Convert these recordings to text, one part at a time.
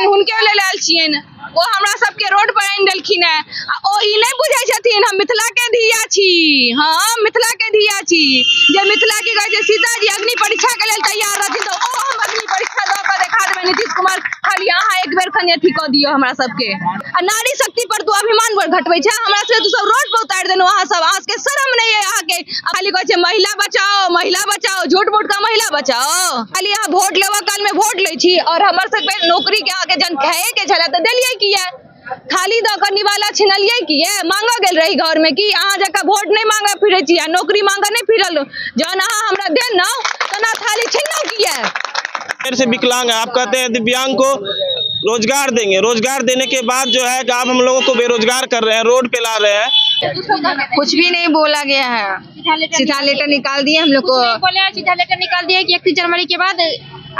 करथिन हुनके ले लायल छियन। वो हमरा सबके रोड पर आनि देलखिन है। ओ ई नहीं बुझै छथिन हम मिथिला के धिया छी। हाँ मिथिला के धिया छी। जे मिथिला की कहै छै सीताजी अग्नि परीक्षा के लेल तैयार रहथिन तो ओ हम अग्नि परीक्षा द के देखा देबै। नीतीश कुमार खाली अहाँ एक बेर खन अथी क दियौ हमरा सबके। आ नारी शक्ति पर तू अभिमान पर घटबै छै हमरा से। तू सब रोड पर उतारि देनो अहाँ सब। अहाँ के शर्म नहीं है अहाँ के। खाली कहै छै महिला बचाओ झूठ मूठ का महिला बचाओ। खाली अहाँ वोट लेवा काल में वोट लै छी और हमर सबके नौकरी के अहाँ के जन खाए के छला त देलियै किया। खाली द क निवाला छिनलियै किया। मांगा गेल रही घर में कि अहाँ जका वोट नहीं मांगा फिरै छी आ नौकरी मांगा नहीं फिरल। जहन अहाँ हमरा देनौ तना थाली छिनलौ किया। फिर से विकलांग है, आप कहते हैं दिव्यांग को रोजगार देंगे। रोजगार देने के बाद जो है आप हम लोगों को बेरोजगार कर रहे हैं, रोड पे ला रहे हैं। कुछ भी नहीं बोला गया है। सीधा लेटर निकाल दिए हम लोग को। बोले सीधा लेटर निकाल दिया कि 31 जनवरी के बाद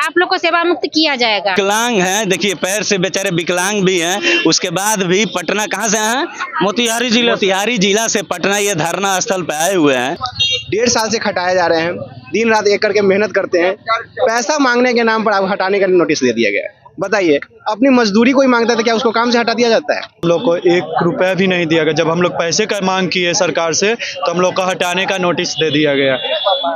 आप लोग को सेवा मुक्त किया जाएगा। विकलांग हैं, देखिए पैर से बेचारे विकलांग भी हैं। उसके बाद भी पटना कहाँ से हैं? मोतिहारी जिला से पटना ये धरना स्थल पे आए हुए हैं। 1.5 साल से खटाए जा रहे हैं। दिन रात एक करके मेहनत करते हैं। पैसा मांगने के नाम पर आप हटाने का नोटिस दे दिया गया है। बताइए अपनी मजदूरी कोई मांगता था क्या उसको काम से हटा दिया जाता है? हम लोग को 1 रुपया भी नहीं दिया गया। जब हम लोग पैसे का मांग किए सरकार से तो हम लोग को हटाने का नोटिस दे दिया गया।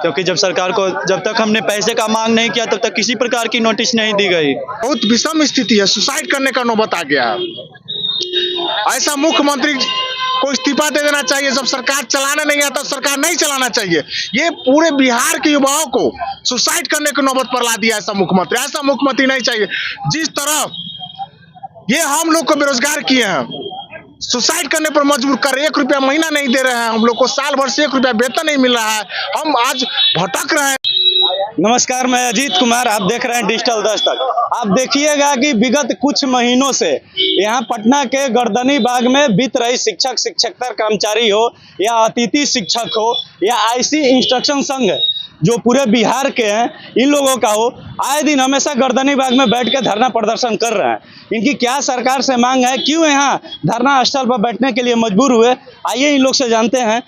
क्योंकि जब तक हमने पैसे का मांग नहीं किया तब तक किसी प्रकार की नोटिस नहीं दी गई। बहुत विषम स्थिति है। सुसाइड करने का नौबत आ गया है। ऐसा मुख्यमंत्री को इस्तीफा दे देना चाहिए। जब सरकार चलाने नहीं आता सरकार नहीं चलाना चाहिए। ये पूरे बिहार के युवाओं को सुसाइड करने की नौबत पर ला दिया ऐसा मुख्यमंत्री। ऐसा मुख्यमंत्री नहीं चाहिए। जिस तरह ये हम लोग को बेरोजगार किए हैं, सुसाइड करने पर मजबूर कर 1 रुपया महीना नहीं दे रहे हैं। हम लोग को साल भर से 1 रुपया वेतन नहीं मिल रहा है। हम आज भटक रहे हैं। नमस्कार, मैं अजीत कुमार, आप देख रहे हैं डिजिटल दस्तक। आप देखिएगा कि विगत कुछ महीनों से यहाँ पटना के गर्दनी बाग में बीत रही शिक्षक शिक्षकेतर कर्मचारी हो या अतिथि शिक्षक हो या आईसी इंस्ट्रक्शन संघ जो पूरे बिहार के हैं इन लोगों का हो, आए दिन हमेशा गर्दनी बाग में बैठ के धरना प्रदर्शन कर रहे हैं। इनकी क्या सरकार से मांग है, क्यों यहाँ धरना स्थल पर बैठने के लिए मजबूर हुए, आइए इन लोग से जानते हैं।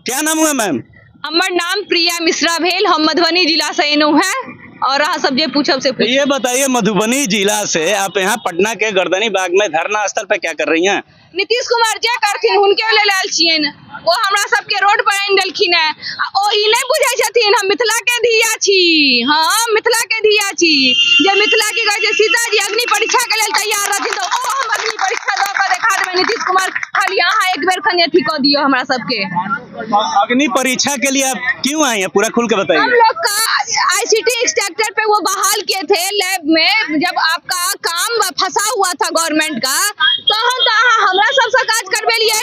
क्या नाम हुआ मैम? हमर नाम प्रिया मिश्रा भेल। हम मधुबनी जिला से एनौ है और अहाँ सब जे पूछब से पूछ। ये बताइए मधुबनी जिला से आप यहाँ पटना के गर्दनी बाग में धरना स्थल पे क्या कर रही हैं? नीतीश कुमार जे करथिन हुनके ले लायल छियन। वो हमरा सबके रोड पर आनि देलखिन है। ओ ई नहीं बुझै छथिन हम मिथिला के धिया छी। हाँ मिथिला के धिया छी। जे मिथिला की कहै छै सीताजी अग्नि परीक्षा के लेल तैयार रहथिन तो ओ हम अग्नि परीक्षा द के देखा देबै। नीतीश कुमार खाली अहाँ एक बेर खन अथी क दियौ हमरा सबके। अग्नि परीक्षा के लिए आप क्यों आए हैं, पूरा खुल के बताइए। हम लोग का आईसीटी एक्सट्रैक्टर पे वो बहाल किए थे लैब में। जब आपका काम फंसा हुआ था गवर्नमेंट का तो हम हमरा सबसे काज करबे लिए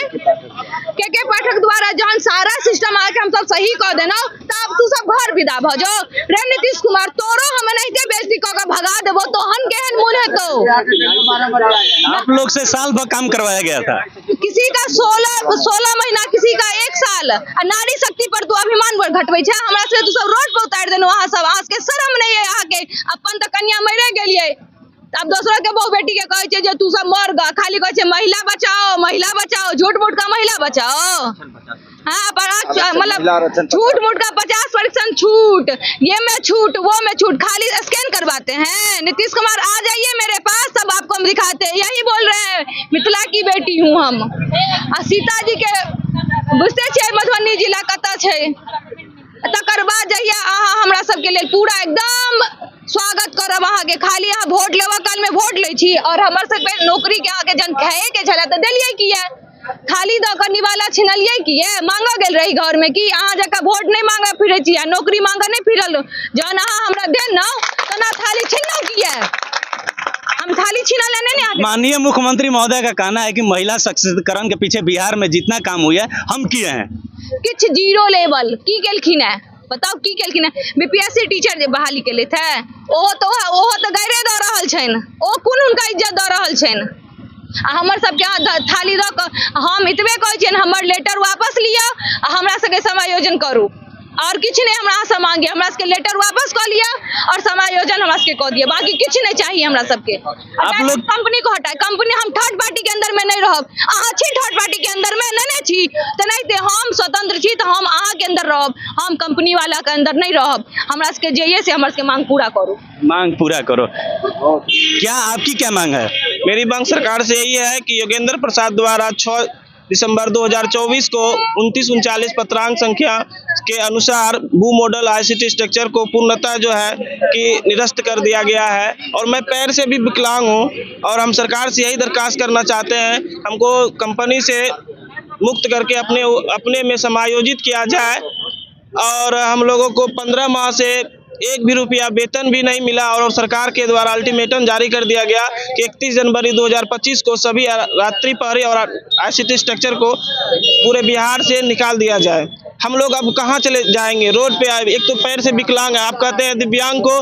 के पाठक द्वारा जहन सारा सिस्टम आके हम सब सही कर देना तब तू सब घर विदा भ जो। रे नीतीश कुमार तोरो हम नहीं बेइज्जती क के भगा देबो तो हम केहन मुन हेतो। आप लोग से साल भर काम करवाया गया था। किसी का 16 महीना, किसी का 1 साल। नारी शक्ति पर तू अभिमान पर घटबै छै हमरा से। तू सब रोड पर उतारि देनो अहाँ सब। अहाँ के शर्म नहीं है अहाँ के। अपन त कन्या मरे गेलियै अब दूसरा के बहु बेटी के कहै छै जे तू सब मर गा। खाली कहै छै महिला बचाओ झूठ मूठ का महिला बचाओ। हाँ पर मतलब झूठ मूठ का 50% छूट, ये में छूट वो में छूट, खाली स्कैन करवाते हैं। नीतीश कुमार आ जाइए मेरे पास, सब आपको हम दिखाते हैं। यही बोल रहे हैं मिथिला की बेटी हूँ हम। सीता जी के बुझते छे मधुबनी जिला कतऽ छे। तकर बाद जहिया अहाँ हमरा सबके लेल पूरा एकदम स्वागत करब अहाँ के। खाली अहाँ वोट लेवा काल में वोट लै छी और हमर सबके नौकरी के अहाँ के जन खाए के छला त देलियै किया। खाली द क निवाला छिनलियै किया। मांगा गेल रही घर में कि अहाँ जका वोट नहीं मांगा फिरै छी आ नौकरी मांगा नहीं फिरल। जहन अहाँ हमरा देनौ तना थाली छिनलौ किया। हम थाली छीना लेने नहीं। माननीय मुख्यमंत्री महोदय का कहना है कि महिला सशक्तिकरण के पीछे बिहार में जितना काम हुआ है हम किए हैं। किछ जीरो लेवल की केलखिन है बताओ की केलखिन है। बीपीएससी टीचर जे बहाली केले थे ओहो तो गैरे द रहल छन। ओ कोन उनका इज्जत द रहल छन। हमर सबके थाली द क हम इतबे कहै छियन हमर लेटर वापस लिअ आ हमरा सबके समायोजन करू। और किसी ने हमरा से मांगे, हमरा के लेटर वापस कर लिया और समायोजन हमरा के कह दिया, बाकी किसी नहीं चाहिए हमरा सबके। आप लोग कंपनी को हटाए, कंपनी हम थर्ड पार्टी के अंदर में नहीं रहब, अहाँ छी थर्ड पार्टी के अंदर में नहीं छी तो नहीं थे, हम स्वतंत्र छी तो हम अहाँ के अंदर रहब, हम कंपनी वाला के अंदर नहीं रहब। हमरा के जाइए से हमरा के मांग पूरा करो, मांग पूरा करो। क्या आपकी क्या मांग है? मेरी मांग सरकार से यही है कि योगेंद्र प्रसाद द्वारा 6 दिसंबर 2024 को 2939 पत्रांक संख्या के अनुसार भू मॉडल ICT स्ट्रक्चर को पूर्णतः जो है कि निरस्त कर दिया गया है। और मैं पैर से भी विकलांग हूँ और हम सरकार से यही दरखास्त करना चाहते हैं, हमको कंपनी से मुक्त करके अपने में समायोजित किया जाए। और हम लोगों को 15 माह से एक भी रुपया वेतन भी नहीं मिला और सरकार के द्वारा अल्टीमेटम जारी कर दिया गया कि 31 जनवरी 2025 को सभी रात्रि प्रहरी और ICT स्ट्रक्चर को पूरे बिहार से निकाल दिया जाए। हम लोग अब कहाँ चले जाएंगे? रोड पे आए, एक तो पैर से विकलांग है, आप कहते हैं दिव्यांग को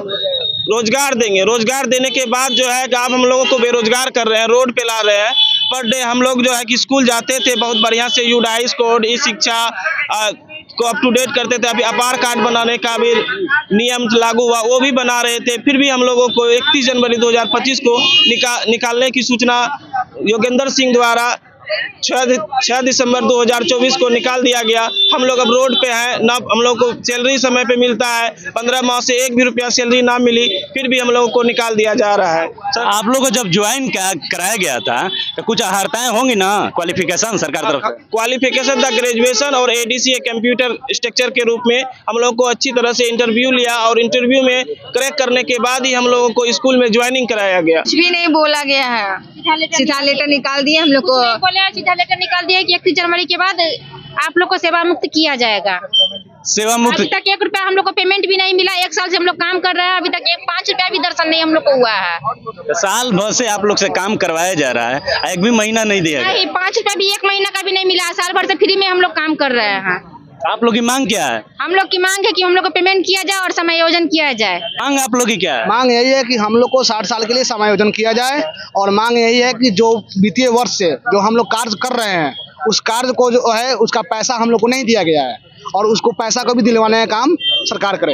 रोजगार देंगे, रोजगार देने के बाद जो है कि आप हम लोगों को बेरोजगार कर रहे हैं, रोड पे ला रहे हैं। पर डे हम लोग जो है कि स्कूल जाते थे बहुत बढ़िया से, यूडाइस कोड, ई शिक्षा को अप टू डेट करते थे, अभी अपार कार्ड बनाने का भी नियम लागू हुआ, वो भी बना रहे थे। फिर भी हम लोगों को 31 जनवरी 2025 को निकालने की सूचना योगेंद्र सिंह द्वारा 6 दिसंबर 2024 को निकाल दिया गया। हम लोग अब रोड पे हैं, ना हम लोग को सैलरी समय पे मिलता है, 15 माह से एक भी रुपया सैलरी ना मिली, फिर भी हम लोगों को निकाल दिया जा रहा है। सर, आप लोगों को जब ज्वाइन कराया गया था तो कुछ अहर्ताएं होंगी ना, क्वालिफिकेशन सरकार तरफ से? क्वालिफिकेशन था ग्रेजुएशन और ADCA कंप्यूटर स्ट्रक्चर के रूप में हम लोग को अच्छी तरह से इंटरव्यू लिया और इंटरव्यू में क्रैक करने के बाद ही हम लोगों को स्कूल में ज्वाइनिंग कराया गया। कुछ भी नहीं बोला गया है, सीधा लेटर निकाल दिए हम लोग को, सीधा लेटर निकाल दिया कि 31 जनवरी के बाद आप लोग को सेवा मुक्त किया जाएगा। सेवा मुक्त? अभी तक 1 रुपया हम लोग को पेमेंट भी नहीं मिला, 1 साल से हम लोग काम कर रहे हैं, अभी तक 5 रुपया भी दर्शन नहीं हम लोग को हुआ है। साल भर से आप लोग से काम करवाया जा रहा है, एक भी महीना नहीं दिया गया? नहीं, 5 रुपया भी 1 महीना का भी नहीं मिला, साल भर से फ्री में हम लोग काम कर रहे हैं। आप लोग की मांग क्या है? हम लोग की मांग है कि हम लोग को पेमेंट किया जाए और समायोजन किया जाए। मांग आप लोग की क्या है? मांग यही है कि हम लोग को 60 साल के लिए समायोजन किया जाए और मांग यही है कि जो वित्तीय वर्ष से जो हम लोग कार्य कर रहे हैं उस कार्य को जो है उसका पैसा हम लोग को नहीं दिया गया है और उसको पैसा को भी दिलवाने का काम सरकार करे।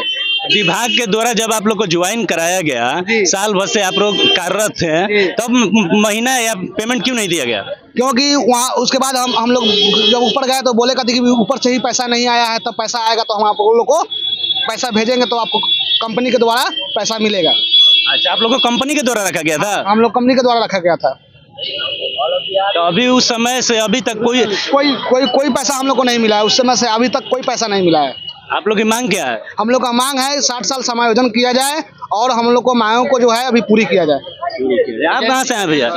विभाग के द्वारा जब आप लोग को ज्वाइन कराया गया, साल भर से आप लोग कार्यरत थे, तब महीना या पेमेंट क्यों नहीं दिया गया? क्योंकि वहाँ उसके बाद हम लोग जब ऊपर गए तो बोले कहते कि ऊपर से ही पैसा नहीं आया है, तब पैसा आएगा तो हम आप लोग को पैसा भेजेंगे तो आपको कंपनी के द्वारा पैसा मिलेगा। अच्छा, आप लोग को कंपनी के द्वारा रखा गया था? हम लोग कंपनी के द्वारा रखा गया था। तो अभी उस समय से अभी तक कोई पैसा हम लोग को नहीं मिला है, उस समय से अभी तक कोई पैसा नहीं मिला है। आप लोग की मांग क्या है? हम लोग का मांग है 60 साल समायोजन किया जाए और हम लोग को मांगों को जो है अभी पूरी किया जाए। आप कहाँ से हैं भैया?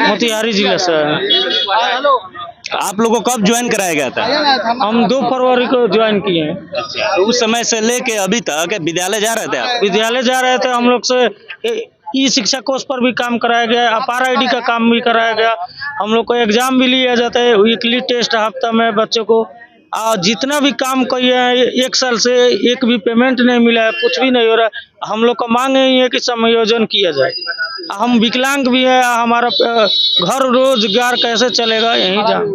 मोतिहारी जिले से। आप लोगों को कब ज्वाइन कराया गया था? हम 2 फरवरी को ज्वाइन किए हैं। तो उस समय से लेके अभी तक विद्यालय जा रहे थे आप? विद्यालय जा रहे थे, हम लोग से ई शिक्षा कोर्स पर भी काम कराया गया, अपार ID का काम भी कराया गया, हम लोग को एग्जाम भी लिया जाता है, वीकली टेस्ट हफ्ता में बच्चों को, और जितना भी काम किए हैं 1 साल से एक भी पेमेंट नहीं मिला है, कुछ भी नहीं हो रहा है। हम लोग का मांग यही है कि समायोजन किया जाए। हम विकलांग भी है, हमारा घर रोजगार कैसे चलेगा यही जान।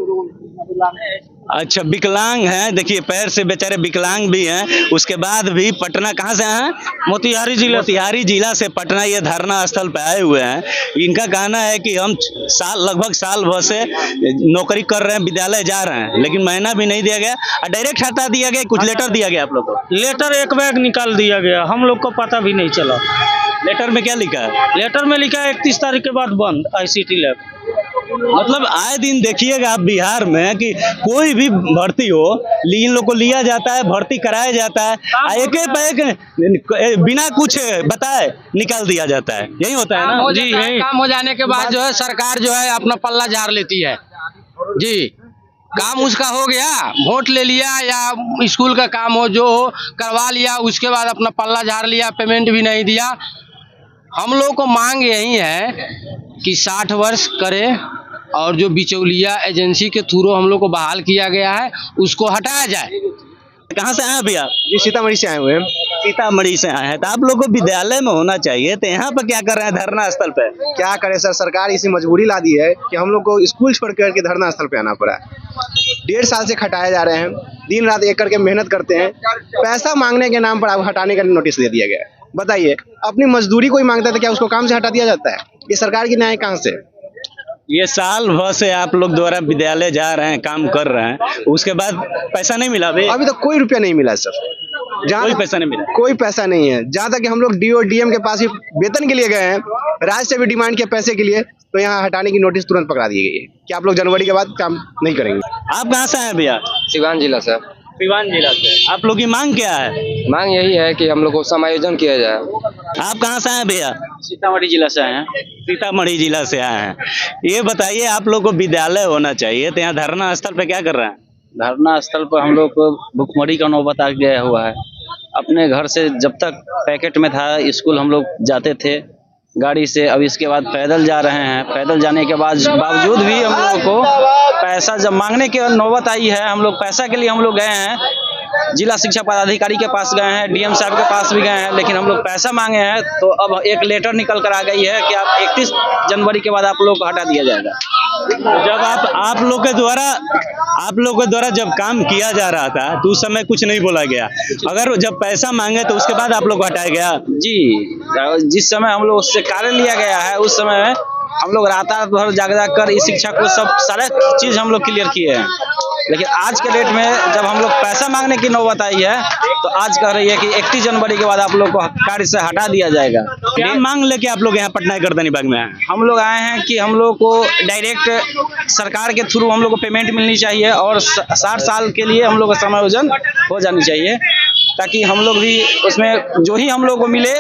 अच्छा, विकलांग हैं, देखिए पैर से बेचारे विकलांग भी हैं, उसके बाद भी पटना कहाँ से हैं? मोतिहारी जिला से पटना ये धरना स्थल पे आए हुए हैं। इनका कहना है कि हम लगभग साल भर से नौकरी कर रहे हैं, विद्यालय जा रहे हैं, लेकिन महीना भी नहीं दिया गया और डायरेक्ट हटा दिया गया। कुछ लेटर दिया गया आप लोग को? लेटर एक बैग निकाल दिया गया, हम लोग को पता भी नहीं चला। लेटर में क्या लिखा है? लेटर में लिखा है 31 तारीख के बाद बंद ICT लैब। मतलब आए दिन देखिएगा आप बिहार में कि कोई भी भर्ती हो, इन लोग को लिया जाता है, भर्ती कराया जाता है, एक बिना कुछ बताए निकाल दिया जाता है। यही होता है ना जी? काम हो जाने के बाद जो है सरकार जो है अपना पल्ला झाड़ लेती है जी। काम उसका हो गया, वोट ले लिया या स्कूल का काम हो जो हो करवा लिया, उसके बाद अपना पल्ला झाड़ लिया, पेमेंट भी नहीं दिया। हम लोग को मांग यही है कि 60 वर्ष करे और जो बिचौलिया एजेंसी के थ्रू हम लोग को बहाल किया गया है उसको हटाया जाए। कहाँ से आए भैया? जी सीतामढ़ी से आए हुए हैं। सीतामढ़ी से आए हैं, तो आप लोग को विद्यालय में होना चाहिए, तो यहाँ पर क्या कर रहे हैं धरना स्थल पे? क्या करें सर, सरकार इसी मजबूरी ला दी है कि हम लोग को स्कूल छोड़ करके धरना स्थल पे आना पड़ा है। 1.5 साल से खटाए जा रहे हैं, दिन रात एक करके मेहनत करते हैं, पैसा मांगने के नाम पर आप हटाने का नोटिस दे दिया गया है। बताइए, अपनी मजदूरी कोई मांगता था क्या उसको काम से हटा दिया जाता है? ये सरकार की न्याय कहाँ से? ये साल भर से आप लोग द्वारा विद्यालय जा रहे हैं, काम कर रहे हैं, उसके बाद पैसा नहीं मिला अभी तक कोई रुपया नहीं मिला सर। कोई पैसा नहीं मिला, कोई पैसा नहीं है। जहाँ तक कि हम लोग डीओ डीएम के पास ही वेतन के लिए गए हैं, राज्य से भी डिमांड किया पैसे के लिए, तो यहाँ हटाने की नोटिस तुरंत पकड़ा दी गई है कि आप लोग जनवरी के बाद काम नहीं करेंगे। आप कहाँ से आए भैया? सिवान जिला से। सिवान जिला से। आप लोग की मांग क्या है? मांग यही है कि हम लोग को समायोजन किया जाए। आप कहाँ से आए भैया? सीतामढ़ी जिला से आए हैं। सीतामढ़ी जिला से आए हैं। ये बताइए, आप लोग को विद्यालय होना चाहिए, तो यहाँ धरना स्थल पे क्या कर रहे हैं? धरना स्थल पर हम लोग को भुखमरी का नौबत आ गया हुआ है। अपने घर से जब तक पैकेट में था स्कूल हम लोग जाते थे गाड़ी से, अब इसके बाद पैदल जा रहे हैं। पैदल जाने के बावजूद भी हम लोगों को पैसा जब मांगने की नौबत आई है, हम लोग पैसा के लिए हम लोग गए हैं, जिला शिक्षा पदाधिकारी के पास गए हैं, डीएम साहब के पास भी गए हैं, लेकिन हम लोग पैसा मांगे हैं तो अब एक लेटर निकल कर आ गई है कि आप 31 जनवरी के बाद आप लोग को हटा दिया जाएगा। जब आप लोग के द्वारा जब काम किया जा रहा था तो उस समय कुछ नहीं बोला गया, अगर जब पैसा मांगे तो उसके बाद आप लोग को हटाया गया? जी, जिस समय हम लोग उससे कार्य लिया गया है उस समय हम लोग रात भर जाग कर इस शिक्षा को सब सारे चीज हम लोग क्लियर किए हैं, लेकिन आज के डेट में जब हम लोग पैसा मांगने की नौबत आई है तो आज कह रही है कि 31 जनवरी के बाद आप लोग को कार्य से हटा दिया जाएगा। क्या मांग लेके आप लोग यहाँ पटना गर्दनी बाग में आए? हम लोग आए हैं कि हम लोग को डायरेक्ट सरकार के थ्रू हम लोग को पेमेंट मिलनी चाहिए और 60 साल के लिए हम लोग का समायोजन हो जानी चाहिए, ताकि हम लोग भी उसमें जो ही हम लोग को मिले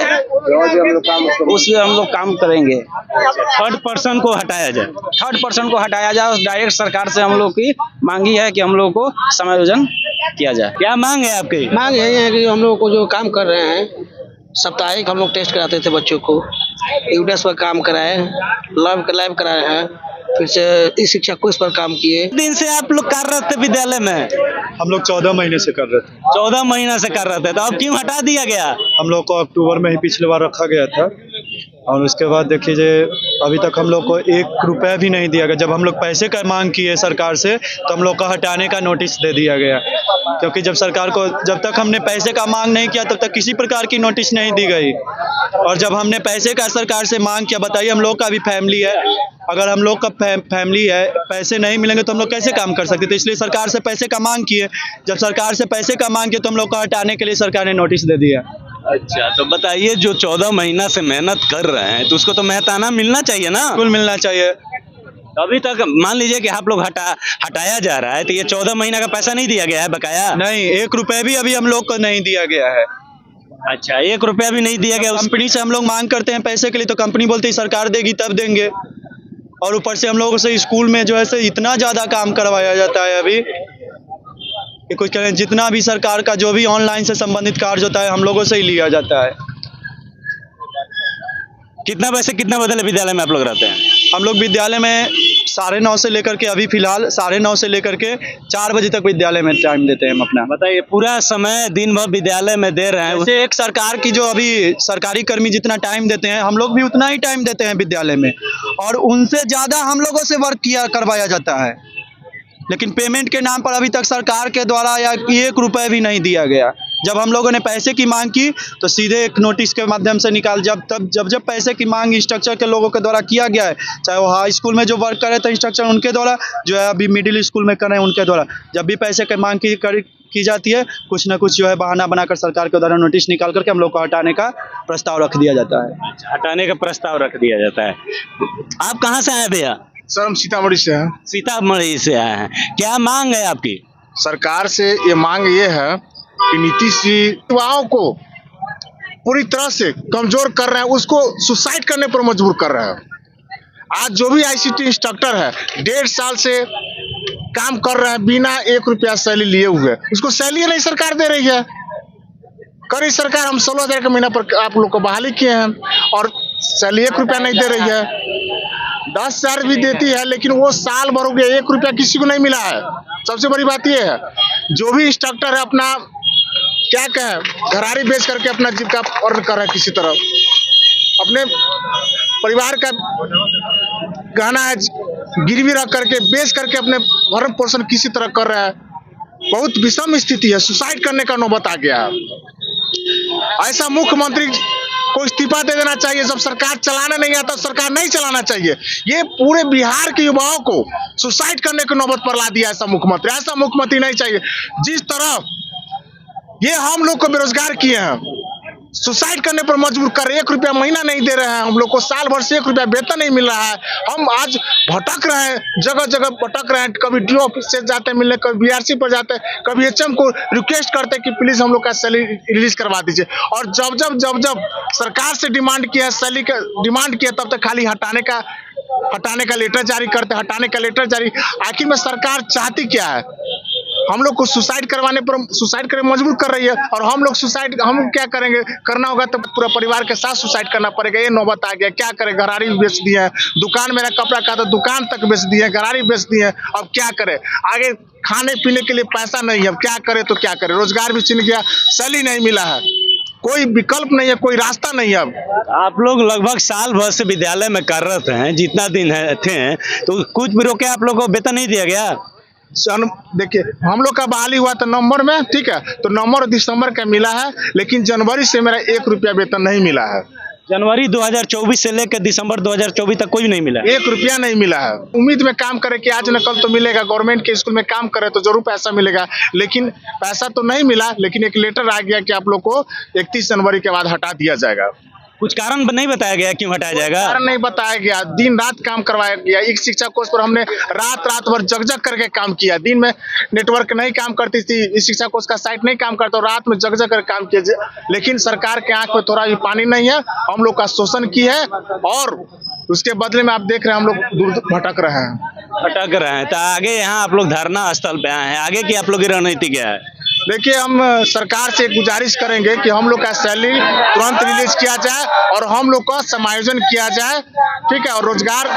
उसमें हम लोग काम करेंगे। थर्ड पर्सन को हटाया जाए। थर्ड पर्सन को हटाया जाए, डायरेक्ट सरकार से हम लोग की मांगी है कि हम लोग को समायोजन किया जाए। क्या मांग है आपकी? मांग यही है कि हम लोग को जो काम कर रहे हैं, साप्ताहिक हम लोग टेस्ट कराते थे बच्चों को, यूडेस पर काम कराए, लैब कराए हैं, फिर से इस शिक्षा को इस पर काम किए। दिन से आप लोग कार्यरत थे विद्यालय में? हम लोग 14 महीने से कर रहे थे। 14 महीना से कर रहे थे, तो अब क्यों हटा दिया गया? हम लोग को अक्टूबर में ही पिछले बार रखा गया था और उसके बाद देखिए अभी तक हम लोग को 1 रुपया भी नहीं दिया गया। जब हम लोग पैसे का मांग किए सरकार से तो हम लोग को हटाने का नोटिस दे दिया गया, क्योंकि जब तक हमने पैसे का मांग नहीं किया तब तक किसी प्रकार की नोटिस नहीं दी गई, और जब हमने पैसे का सरकार से मांग किया, बताइए हम लोग का भी फैमिली है, अगर हम लोग का फैमिली है, पैसे नहीं मिलेंगे तो हम लोग कैसे काम कर सकते? तो इसलिए सरकार से पैसे का मांग किए। जब सरकार से पैसे का मांग किए तो हम लोग को हटाने के लिए सरकार ने नोटिस दे दिया। अच्छा, तो बताइए, जो 14 महीना से मेहनत कर रहे हैं तो उसको तो मेहताना मिलना चाहिए ना? बिल्कुल मिलना चाहिए। अभी तक मान लीजिए कि आप लोग हटाया जा रहा है, तो ये 14 महीना का पैसा नहीं दिया गया है बकाया? नहीं, 1 रुपया भी अभी हम लोग को नहीं दिया गया है। अच्छा, 1 रुपया भी नहीं दिया गया। कंपनी से हम लोग मांग करते हैं पैसे के लिए तो कंपनी बोलती है सरकार देगी तब देंगे, और ऊपर से हम लोगों से स्कूल में जो है इतना ज्यादा काम करवाया जाता है अभी कि कुछ करें, जितना भी सरकार का जो भी ऑनलाइन से संबंधित कार्य होता है हम लोगों से ही लिया जाता है। कितना बदले विद्यालय में आप लोग रहते हैं? हम लोग विद्यालय में 9:30 से लेकर के अभी फिलहाल 9:30 से लेकर के 4 बजे तक विद्यालय में टाइम देते हैं हम अपना। बताइए, पूरा समय दिन भर विद्यालय में दे रहे हैं। वैसे एक सरकार की जो अभी सरकारी कर्मी जितना टाइम देते हैं हम लोग भी उतना ही टाइम देते हैं विद्यालय में, और उनसे ज्यादा हम लोगों से वर्क करवाया जाता है, लेकिन पेमेंट के नाम पर अभी तक सरकार के द्वारा या 1 रुपया भी नहीं दिया गया। जब हम लोगों ने पैसे की मांग की तो सीधे एक नोटिस के माध्यम से जब पैसे की मांग इंस्ट्रक्चर के लोगों के द्वारा किया गया है, चाहे वो हाई स्कूल में जो वर्क करे थे इंस्ट्रक्चर उनके द्वारा, जो है अभी मिडिल स्कूल में कर रहे हैं उनके द्वारा, जब भी पैसे की मांग की जाती है कुछ ना कुछ जो है बहाना बनाकर सरकार के द्वारा नोटिस निकाल करके हम लोग को हटाने का प्रस्ताव रख दिया जाता है। हटाने का प्रस्ताव रख दिया जाता है। आप कहाँ से आए भैया? सर हम सीतामढ़ी से हैं। सीतामढ़ी से आए हैं। क्या मांग है आपकी? सरकार से ये मांग ये है कि नीतीश जी युवाओं को पूरी तरह से कमजोर कर रहे हैं, उसको सुसाइड करने पर मजबूर कर रहे हैं। आज जो भी आईसीटी इंस्ट्रक्टर है 1.5 साल से काम कर रहे हैं बिना 1 रुपया सैलरी लिए हुए, उसको सैलरी नहीं सरकार दे रही है। करी सरकार हम 16,000 के महीना पर आप लोग को बहाली किए हैं और सैलरी 1 रुपया नहीं दे रही है। 10,000 भी देती है लेकिन वो साल भर हो गया 1 रुपया किसी को नहीं मिला है। सबसे बड़ी बात ये है, जो भी इंस्ट्रक्टर है अपना क्या कहें घरारी बेच करके अपना जीविका अर्न कर रहा है, किसी तरह अपने परिवार का गहना है गिरवी रख करके बेच करके अपने भरण पोषण किसी तरह कर रहा है। बहुत विषम स्थिति है, सुसाइड करने का नौबत आ गया है। ऐसा मुख्यमंत्री को इस्तीफा दे देना चाहिए। जब सरकार चलाने नहीं आता सरकार नहीं चलाना चाहिए। ये पूरे बिहार के युवाओं को सुसाइड करने की नौबत पर ला दिया ऐसा मुख्यमंत्री नहीं चाहिए। जिस तरह ये हम लोग को बेरोजगार किए हैं, सुसाइड करने पर मजबूर कर, 1 रुपया महीना नहीं दे रहे हैं हम लोग को, साल भर से 1 रुपया वेतन नहीं मिल रहा है। हम आज भटक रहे हैं, जगह जगह भटक रहे हैं। कभी डीओ ऑफिस से जाते मिलने, कभी बीआरसी पर जाते, कभी एचएम को रिक्वेस्ट करते कि प्लीज हम लोग का सैलरी रिलीज करवा दीजिए। और जब सरकार से डिमांड किया, सैलरी का डिमांड किया, तब तक खाली हटाने का लेटर जारी करते, हटाने का लेटर जारी। आखिर में सरकार चाहती क्या है? हम लोग को सुसाइड करने मजबूर कर रही है। और हम लोग क्या करेंगे? करना होगा तो पूरा परिवार के साथ सुसाइड करना पड़ेगा। ये नौबत आ गया। क्या करें? घरारी बेच दिए हैं, दुकान, मेरा कपड़ा का तो दुकान तक बेच दिए हैं, घरारी बेच दिए हैं। अब क्या करें? आगे खाने पीने के लिए पैसा नहीं है, अब क्या करें? तो क्या करें? रोजगार भी छिन गया, सैलरी नहीं मिला है, कोई विकल्प नहीं है, कोई रास्ता नहीं है। अब आप लोग लगभग साल भर से विद्यालय में कार्यरत हैं, जितना दिन थे, तो कुछ भी रोके आप लोग को वेतन नहीं दिया गया? देखिए, हम लोग का बहाली हुआ था नवंबर में, ठीक है, तो नवंबर और दिसंबर का मिला है, लेकिन जनवरी से मेरा 1 रुपया वेतन नहीं मिला है। जनवरी 2024 से लेकर दिसंबर 2024 तक कोई नहीं मिला? 1 रुपया नहीं मिला है। उम्मीद में काम करे कि आज न कल तो मिलेगा, गवर्नमेंट के स्कूल में काम करे तो जरूर पैसा मिलेगा, लेकिन पैसा तो नहीं मिला। लेकिन एक लेटर आ गया कि आप लोग को 31 जनवरी के बाद हटा दिया जाएगा। कुछ कारण नहीं बताया गया क्यों हटाया जाएगा? कारण नहीं बताया गया। दिन रात काम करवाया गया। एक शिक्षा कोर्स पर हमने रात भर जग करके काम किया। दिन में नेटवर्क नहीं काम करती थी, इस शिक्षा कोर्स का साइट नहीं काम करता, रात में जग कर काम किया। लेकिन सरकार के आंख में थोड़ा भी पानी नहीं है। हम लोग का शोषण की है और उसके बदले में आप देख रहे हैं हम लोग दूर भटक रहे हैं। तो आगे यहाँ आप लोग धरना स्थल पे आए हैं, आगे की आप लोग की रणनीति क्या है? देखिए, हम सरकार से गुजारिश करेंगे कि हम लोग का सैलरी तुरंत रिलीज किया जाए और हम लोग का समायोजन किया जाए, ठीक है, और रोजगार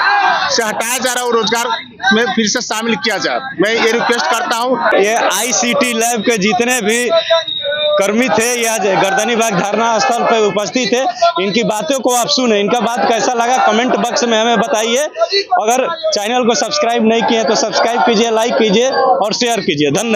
से हटाया जा रहा है, रोजगार में फिर से शामिल किया जाए। मैं ये रिक्वेस्ट करता हूँ। ये ICT लैब के जितने भी कर्मी थे या गर्दनी बाग धरना स्थल पर उपस्थित थे, इनकी बातों को आप सुने, इनका बात कैसा लगा कमेंट बॉक्स में हमें बताइए। अगर चैनल को सब्सक्राइब नहीं किए तो सब्सक्राइब कीजिए, लाइक कीजिए और शेयर कीजिए। धन्यवाद।